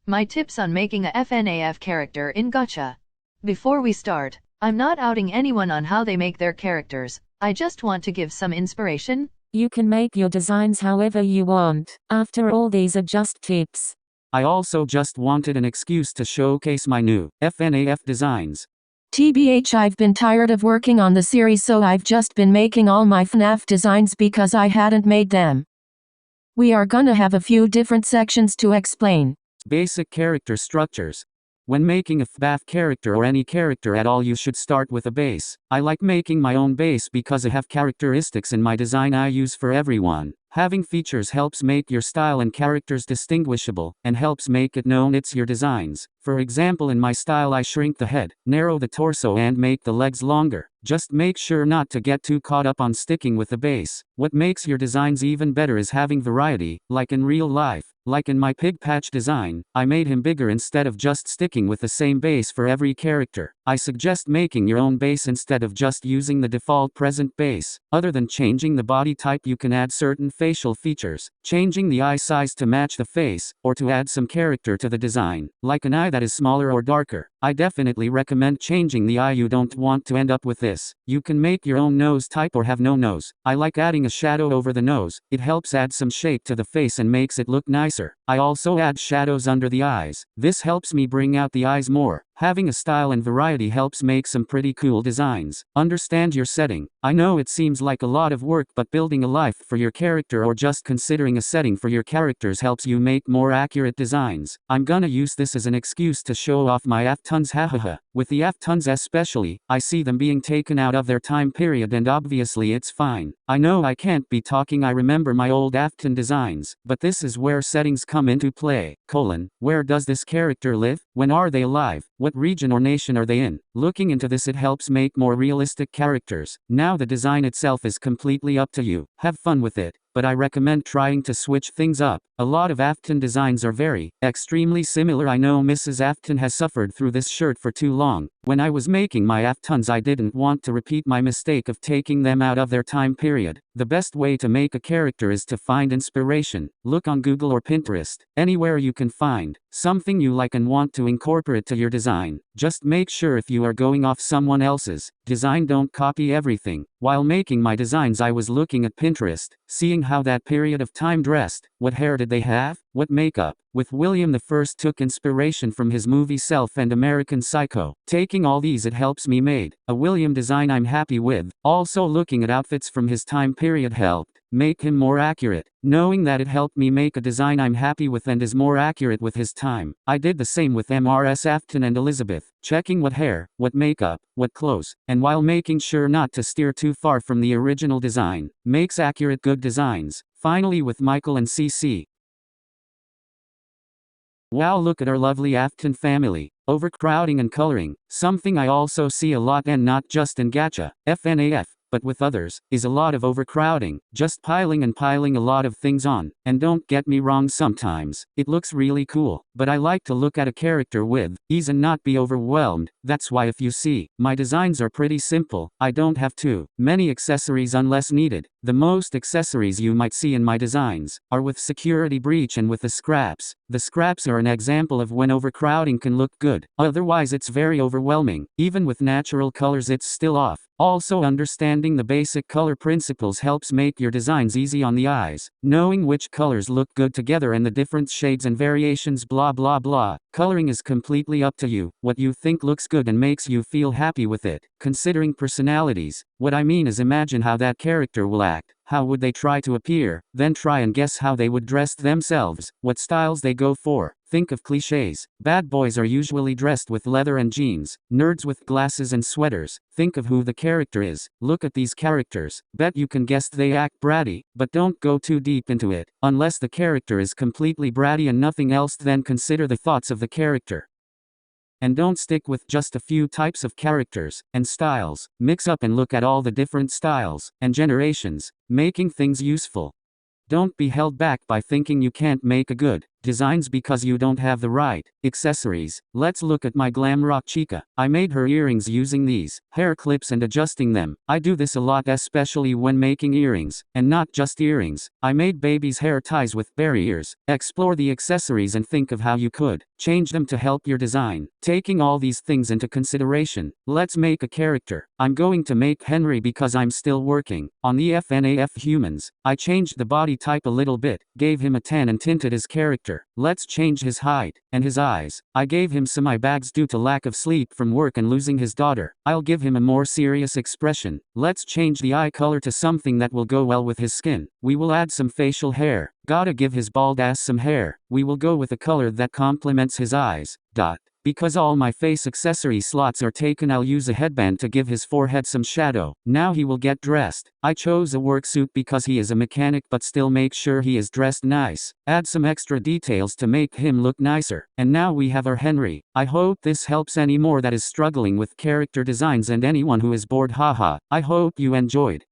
My tips on making a FNAF character in gacha. Before we start, I'm not outing anyone on how they make their characters, I just want to give some inspiration. You can make your designs however you want. After all, these are just tips. I also just wanted an excuse to showcase my new FNAF designs. TBH, I've been tired of working on the series, so I've just been making all my FNAF designs because I hadn't made them. We are gonna have a few different sections to explain. Basic character structures. When making a FNAF character or any character at all, you should start with a base. I like making my own base because I have characteristics in my design I use for everyone. Having features helps make your style and characters distinguishable, and helps make it known it's your designs. For example, in my style I shrink the head, narrow the torso and make the legs longer. Just make sure not to get too caught up on sticking with the base. What makes your designs even better is having variety, like in real life. Like in my pig patch design, I made him bigger instead of just sticking with the same base for every character. I suggest making your own base instead of just using the default present base. Other than changing the body type, you can add certain facial features, changing the eye size to match the face, or to add some character to the design, like an eye that is smaller or darker. I definitely recommend changing the eye. You don't want to end up with this. You can make your own nose type or have no nose. I like adding a shadow over the nose. It helps add some shape to the face and makes it look nicer. I also add shadows under the eyes. This helps me bring out the eyes more. Having a style and variety helps make some pretty cool designs. Understand your setting. I know it seems like a lot of work, but building a life for your character or just considering a setting for your characters helps you make more accurate designs. I'm gonna use this as an excuse to show off my aftons, hahaha. With the aftons especially, I see them being taken out of their time period, and obviously it's fine. I know I can't be talking, I remember my old afton designs, but this is where settings come into play. Where does this character live? When are they alive? What region or nation are they in? Looking into this, it helps make more realistic characters. Now the design itself is completely up to you. Have fun with it, but I recommend trying to switch things up. A lot of Afton designs are extremely similar. I know Mrs. Afton has suffered through this shirt for too long. When I was making my Aftons, I didn't want to repeat my mistake of taking them out of their time period. The best way to make a character is to find inspiration. Look on Google or Pinterest, anywhere you can find something you like and want to incorporate to your design. Just make sure if you are going off someone else's design, don't copy everything. While making my designs, I was looking at Pinterest, seeing how that period of time dressed. What hair did they have? What makeup? With William I took inspiration from his movie Self and American Psycho. Taking all these, it helps me made a William design I'm happy with. Also looking at outfits from his time period helped make him more accurate. Knowing that, it helped me make a design I'm happy with and is more accurate with his time. I did the same with Mrs. Afton and Elizabeth, checking what hair, what makeup, what clothes, and while making sure not to steer too far from the original design, makes accurate good designs. Finally with Michael and CC. Wow, look at our lovely Afton family. Overcrowding and coloring, something I also see a lot, and not just in gacha, FNAF, but with others, is a lot of overcrowding, just piling a lot of things on. And don't get me wrong, sometimes it looks really cool, but I like to look at a character with ease and not be overwhelmed. That's why if you see, my designs are pretty simple. I don't have too many accessories unless needed. The most accessories you might see in my designs are with security breach and with the scraps. The scraps are an example of when overcrowding can look good, otherwise it's very overwhelming. Even with natural colors, it's still off. Also, understanding the basic color principles helps make your designs easy on the eyes. Knowing which colors look good together and the different shades and variations, blah blah blah. Coloring is completely up to you. What you think looks good and makes you feel happy with it. Considering personalities, what I mean is, imagine how that character will act. How would they try to appear? Then try and guess how they would dress themselves, what styles they go for. Think of cliches. Bad boys are usually dressed with leather and jeans, nerds with glasses and sweaters. Think of who the character is. Look at these characters. Bet you can guess they act bratty, but don't go too deep into it. Unless the character is completely bratty and nothing else, then consider the thoughts of the character. And don't stick with just a few types of characters and styles. Mix up and look at all the different styles and generations, making things useful. Don't be held back by thinking you can't make a good designs because you don't have the right accessories. Let's look at my glam rock chica. I made her earrings using these hair clips and adjusting them. I do this a lot, especially when making earrings, and not just earrings. I made baby's hair ties with berry ears. Explore the accessories and think of how you could change them to help your design. Taking all these things into consideration, let's make a character. I'm going to make Henry because I'm still working on the FNAF humans. I changed the body type a little bit, gave him a tan and tinted his character. Let's change his height and his eyes. I gave him some eye bags due to lack of sleep from work and losing his daughter. I'll give him a more serious expression. Let's change the eye color to something that will go well with his skin. We will add some facial hair. Gotta give his bald ass some hair. We will go with a color that complements his eyes. Because all my face accessory slots are taken, I'll use a headband to give his forehead some shadow. Now he will get dressed. I chose a work suit because he is a mechanic, but still make sure he is dressed nice. Add some extra details to make him look nicer. And now we have our Henry. I hope this helps any more that is struggling with character designs and anyone who is bored. Haha. I hope you enjoyed.